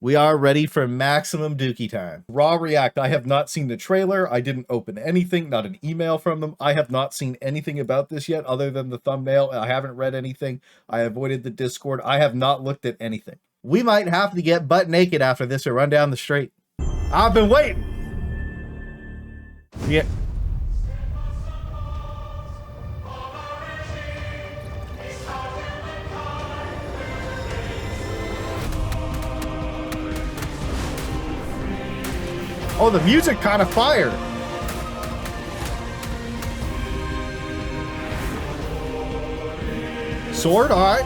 We are ready for maximum dookie time. Raw React, I have not seen the trailer. I didn't open anything, not an email from them. I have not seen anything about this yet other than the thumbnail. I haven't read anything. I avoided the Discord. I have not looked at anything. We might have to get butt naked after this or run down the street. I've been waiting. Yeah. Oh, the music kind of fire. Sword, all right.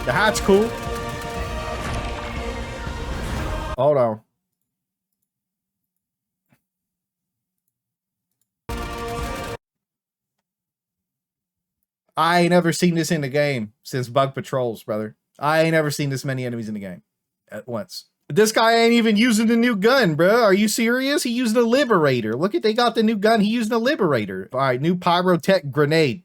The hat's cool. Hold on. I ain't never seen this in the game since Bug Patrols, brother. I ain't never seen this many enemies in the game at once. This guy ain't even using the new gun, bro. Are you serious? He used a Liberator. Look at, they got the new gun. He used a Liberator. All right, new Pyrotech grenade.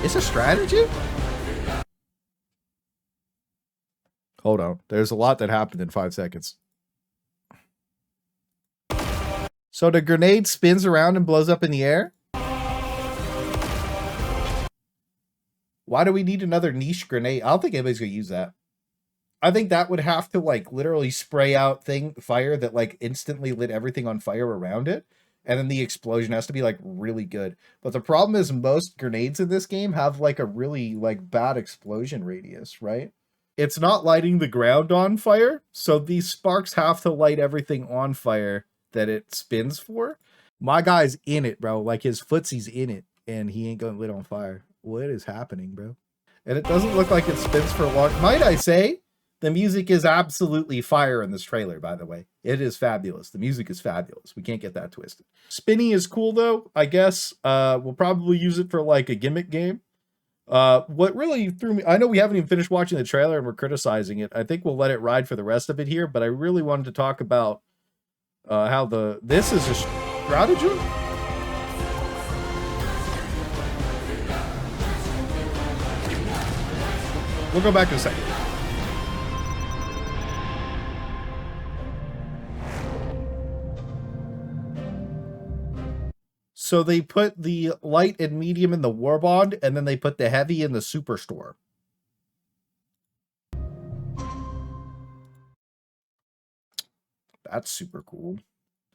It's a strategy? Hold on. There's a lot that happened in 5 seconds. So the grenade spins around and blows up in the air? Why do we need another niche grenade? I don't think anybody's going to use that. I think that would have to like literally spray out fire that like instantly lit everything on fire around it. And then the explosion has to be like really good. But the problem is most grenades in this game have like a really like bad explosion radius, right? It's not lighting the ground on fire, so these sparks have to light everything on fire that it spins for. My guy's in it, bro. Like his footsy's in it, and he ain't going lit on fire. What is happening, bro? And it doesn't look like it spins for long. Might I say, the music is absolutely fire in this trailer, by the way. It is fabulous. The music is fabulous. We can't get that twisted. Spinny is cool, though, I guess. We'll probably use it for, like, a gimmick game. What really threw me, I know we haven't even finished watching the trailer and we're criticizing it. I think we'll let it ride for the rest of it here, but I really wanted to talk about how this is a stratagem. We'll go back in a second. So they put the light and medium in the Warbond, and then they put the heavy in the Superstore. That's super cool.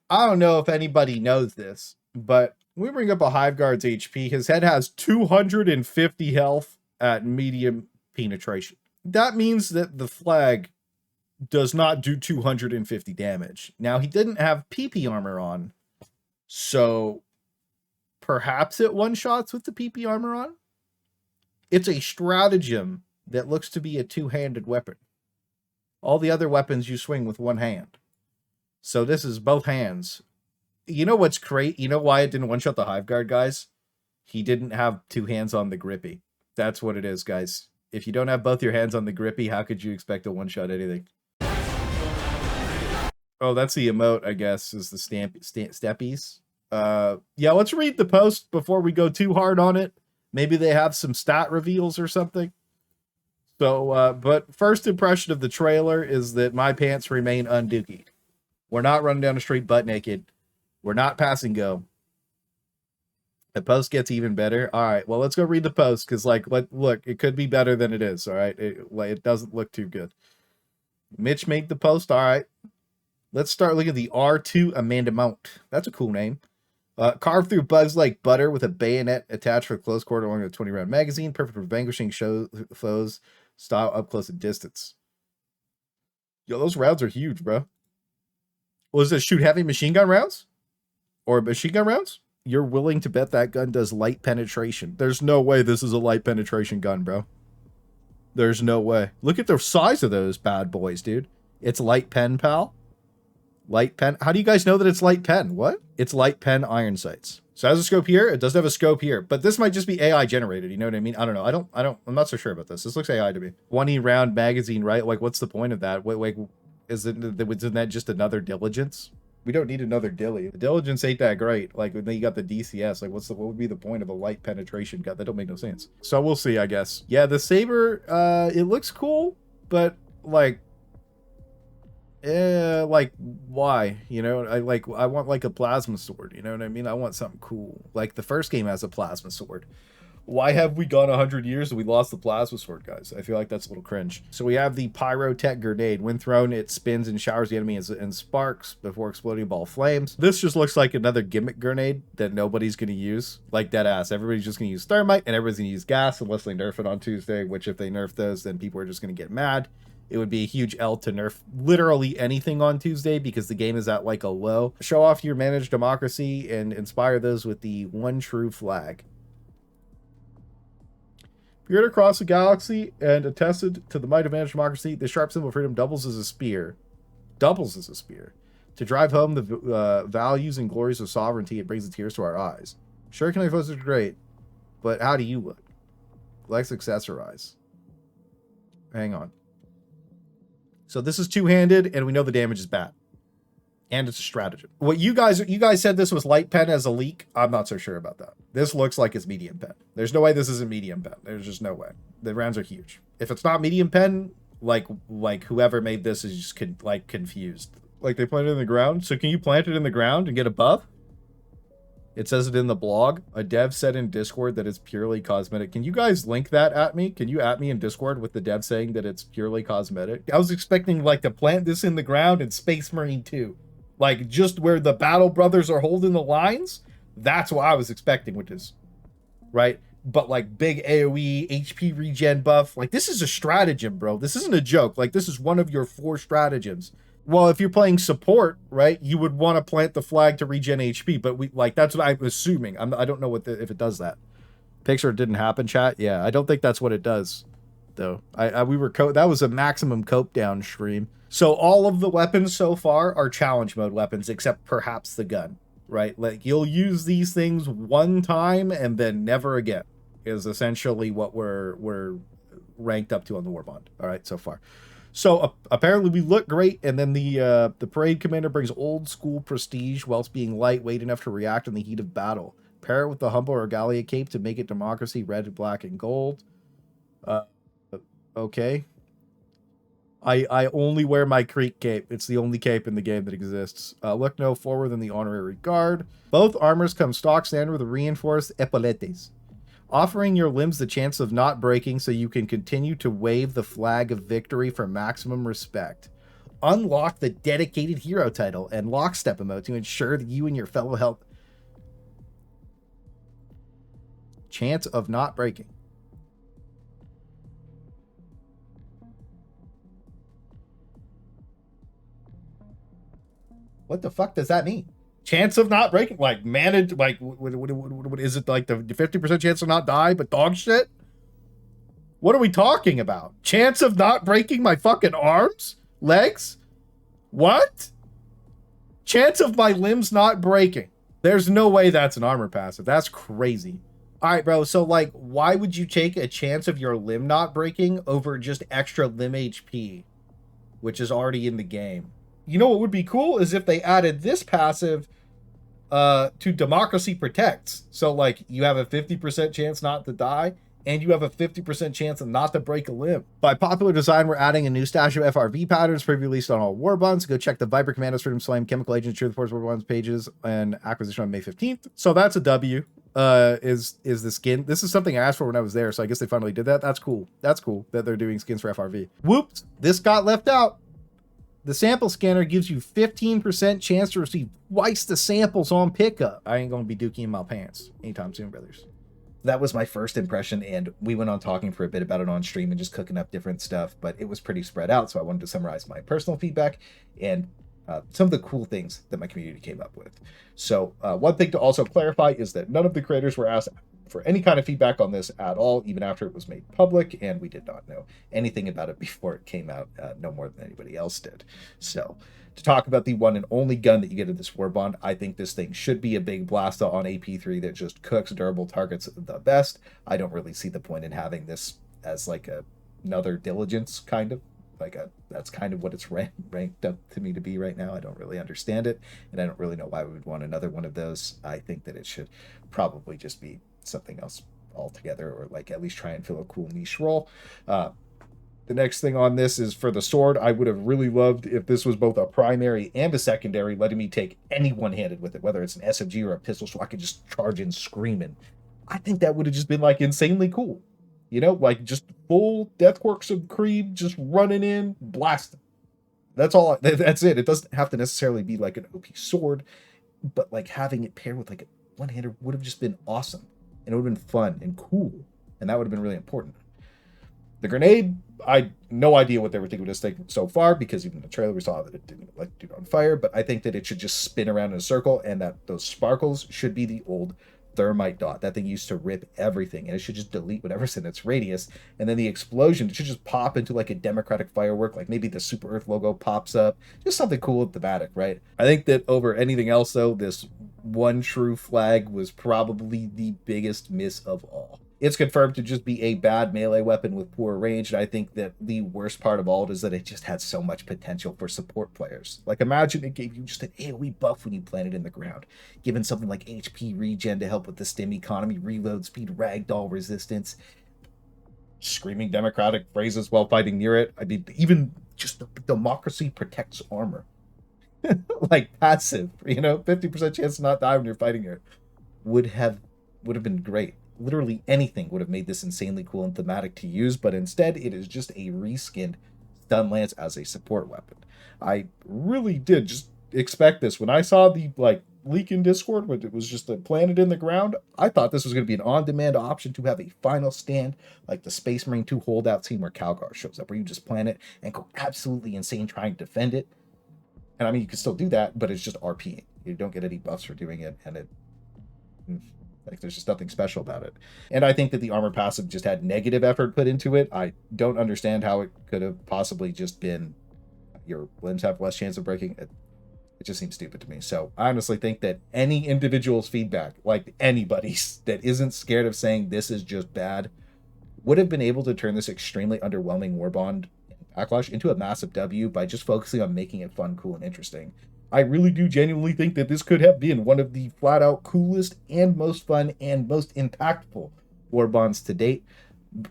I don't know if anybody knows this, but when we bring up a Hive Guard's HP, his head has 250 health at medium penetration. That means that the flag does not do 250 damage. Now, he didn't have PP armor on, so perhaps it one-shots with the PP armor on. It's a stratagem that looks to be a two-handed weapon. All the other weapons you swing with one hand. So this is both hands. You know what's great? You know why it didn't one-shot the Hive Guard, guys? He didn't have two hands on the grippy. That's what it is, guys. If you don't have both your hands on the grippy, how could you expect to one-shot anything? Oh, that's the emote, I guess, is the steppies. Yeah, let's read the post before we go too hard on it. Maybe they have some stat reveals or something. So, but first impression of the trailer is that my pants remain undookied. We're not running down the street butt naked. We're not passing go. The post gets even better. All right, well, let's go read the post because, like, look, it could be better than it is. All right, it doesn't look too good. Mitch made the post. All right, let's start looking at the R2 Amanda Mount. That's a cool name. Carved through bugs like butter with a bayonet attached for close quarter along a 20-round magazine. Perfect for vanquishing foes, style up close and distance. Yo, those rounds are huge, bro. Was it shoot heavy machine gun rounds? Or machine gun rounds? You're willing to bet that gun does light penetration. There's no way this is a light penetration gun, bro. There's no way. Look at the size of those bad boys, dude. It's light pen, pal. Light pen. How do you guys know that it's light pen? What? It's light pen iron sights. So it has a scope here. It doesn't have a scope here, but this might just be AI generated. You know what I mean? I don't know. I'm not so sure about this. This looks AI to me. 20 round magazine, right? Like, what's the point of that? Wait, isn't that just another diligence? We don't need another dilly. The diligence ain't that great. Like, then you got the DCS. Like, what would be the point of a light penetration gun? That don't make no sense. So we'll see, I guess. Yeah, the saber, it looks cool, but like, like, why? You know, I want like a plasma sword. You know what I mean? I want something cool. Like the first game has a plasma sword. Why have we gone 100 years and we lost the plasma sword, guys? I feel like that's a little cringe. So we have the pyrotech grenade. When thrown, it spins and showers the enemy in sparks before exploding ball flames. This just looks like another gimmick grenade that nobody's going to use. Like dead ass. Everybody's just going to use thermite and everybody's going to use gas unless they nerf it on Tuesday, which if they nerf those, then people are just going to get mad. It would be a huge L to nerf literally anything on Tuesday because the game is at like a low. Show off your managed democracy and inspire those with the one true flag. Peered across the galaxy and attested to the might of managed democracy, the sharp symbol of freedom doubles as a spear. Doubles as a spear. To drive home the values and glories of sovereignty, it brings the tears to our eyes. Sure, can I post it great, but how do you look? Let's accessorize. Hang on. So this is two-handed, and we know the damage is bad. And it's a stratagem. What you guys said this was light pen as a leak. I'm not so sure about that. This looks like it's medium pen. There's no way this isn't medium pen. There's just no way. The rounds are huge. If it's not medium pen, like whoever made this is just confused. Like they planted it in the ground. So can you plant it in the ground and get a buff? It says it in the blog. A dev said in Discord that it's purely cosmetic. Can you guys link that at me? Can you at me in Discord with the dev saying that it's purely cosmetic? I was expecting like to plant this in the ground in Space Marine 2. Like just where the Battle Brothers are holding the lines. That's what I was expecting, which is right. But like big AoE, HP regen buff. Like this is a stratagem, bro. This isn't a joke. Like this is one of your 4 stratagems. Well, if you're playing support, right, you would want to plant the flag to regen HP, but that's what I'm assuming. I don't know if it does that. Picture didn't happen, chat. Yeah, I don't think that's what it does, though. That was a maximum cope down stream. So all of the weapons so far are challenge mode weapons, except perhaps the gun, right? Like you'll use these things one time and then never again. Is essentially what we're ranked up to on the Warbond. All right, so far. So apparently we look great, and then the parade commander brings old school prestige whilst being lightweight enough to react in the heat of battle. Pair it with the humble regalia cape to make it democracy, red, black, and gold. Okay. I only wear my Creek cape. It's the only cape in the game that exists. Look no forward than the honorary guard. Both armors come stock standard with reinforced epaulettes, offering your limbs the chance of not breaking so you can continue to wave the flag of victory for maximum respect. Unlock the dedicated hero title and lockstep emote to ensure that you and your fellow help chance of not breaking. What the fuck does that mean? Chance of not breaking, like managed, like what is it, like the 50% chance to not die, but dog shit? What are we talking about? Chance of not breaking my fucking arms? Legs? What? Chance of my limbs not breaking. There's no way that's an armor passive. That's crazy. All right, bro. So like, why would you take a chance of your limb not breaking over just extra limb HP, which is already in the game? You know what would be cool is if they added this passive to Democracy Protects. So like you have a 50% chance not to die, and you have a 50% chance of not to break a limb. By popular design, we're adding a new stash of FRV patterns pre-released on all Warbonds. Go check the Viper Commandos, Freedom Flame, Chemical Agents, Truth Force Warbonds pages and acquisition on May 15th. So that's a W. Is the skin. This is something I asked for when I was there, so I guess they finally did that. That's cool. That's cool that they're doing skins for FRV. Whoops, this got left out. The sample scanner gives you 15% chance to receive twice the samples on pickup. I ain't gonna be dookie in my pants anytime soon, brothers. That was my first impression, and we went on talking for a bit about it on stream and just cooking up different stuff, but it was pretty spread out, so I wanted to summarize my personal feedback and some of the cool things that my community came up with. So one thing to also clarify is that none of the creators were asked for any kind of feedback on this at all, even after it was made public, and we did not know anything about it before it came out, no more than anybody else did. So, to talk about the one and only gun that you get in this Warbond, I think this thing should be a big blaster on AP3 that just cooks durable targets the best. I don't really see the point in having this as like another diligence kind of like a that's kind of what it's ranked up to me to be right now. I don't really understand it, and I don't really know why we would want another one of those. I think that it should probably just be something else altogether, or like at least try and fill a cool niche role. The next thing on this is for the sword. I would have really loved if this was both a primary and a secondary, letting me take any one-handed with it, whether it's an SMG or a pistol, so I could just charge in screaming. I think that would have just been like insanely cool. You know, like just full Deathworks of Creed, just running in, blasting. That's all. That's it. It doesn't have to necessarily be like an OP sword, but like having it paired with like a one-hander would have just been awesome, and it would have been fun and cool, and that would have been really important. The grenade, I no idea what they were thinking with this thing so far, because even in the trailer we saw that it didn't light it on fire, but I think that it should just spin around in a circle, and that those sparkles should be the old thermite dot. That thing used to rip everything, and it should just delete whatever's in its radius, and then the explosion, it should just pop into like a democratic firework, like maybe the Super Earth logo pops up, just something cool and thematic, right? I think that over anything else though, this one true flag was probably the biggest miss of all. It's confirmed to just be a bad melee weapon with poor range, and I think that the worst part of all is that it just had so much potential for support players. Like, imagine it gave you just an AoE buff when you plant it in the ground, given something like HP regen to help with the stim economy, reload speed, ragdoll resistance, screaming democratic phrases while fighting near it. I mean, even just the democracy protects armor. Like, passive, 50% chance to not die when you're fighting it would have been great. Literally anything would have made this insanely cool and thematic to use, but instead it is just a reskinned stun lance as a support weapon. I really did just expect this. When I saw the leak in Discord, when it was just planted in the ground, I thought this was going to be an on-demand option to have a final stand like the Space Marine 2 holdout scene where Calgar shows up, where you just plant it and go absolutely insane trying to defend it. And I mean, you can still do that, but it's just RPing. You don't get any buffs for doing it, and it like, there's just nothing special about it. And I think that the armor passive just had negative effort put into it. I don't understand how it could have possibly just been your limbs have less chance of breaking. It just seems stupid to me. So I honestly think that any individual's feedback, like anybody's, that isn't scared of saying this is just bad, would have been able to turn this extremely underwhelming Warbond Backlash into a massive W by just focusing on making it fun, cool, and interesting. I really do genuinely think that this could have been one of the flat out coolest and most fun and most impactful Warbonds to date.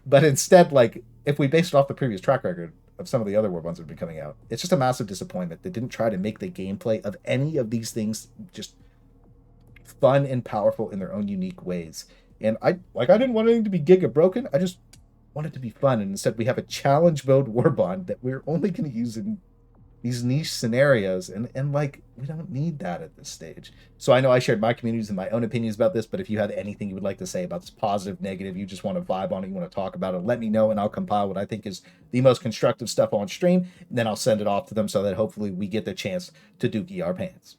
But instead, like, if we based it off the previous track record of some of the other Warbonds that have been coming out, it's just a massive disappointment. They didn't try to make the gameplay of any of these things just fun and powerful in their own unique ways. And I didn't want anything to be giga broken. I just want it to be fun. And instead we have a challenge mode Warbond that we're only going to use in these niche scenarios, and like, we don't need that at this stage. So I know I shared my communities and my own opinions about this, but if you have anything you would like to say about this, positive, negative, you just want to vibe on it, you want to talk about it, let me know, and I'll compile what I think is the most constructive stuff on stream, and then I'll send it off to them so that hopefully we get the chance to dookie our pants.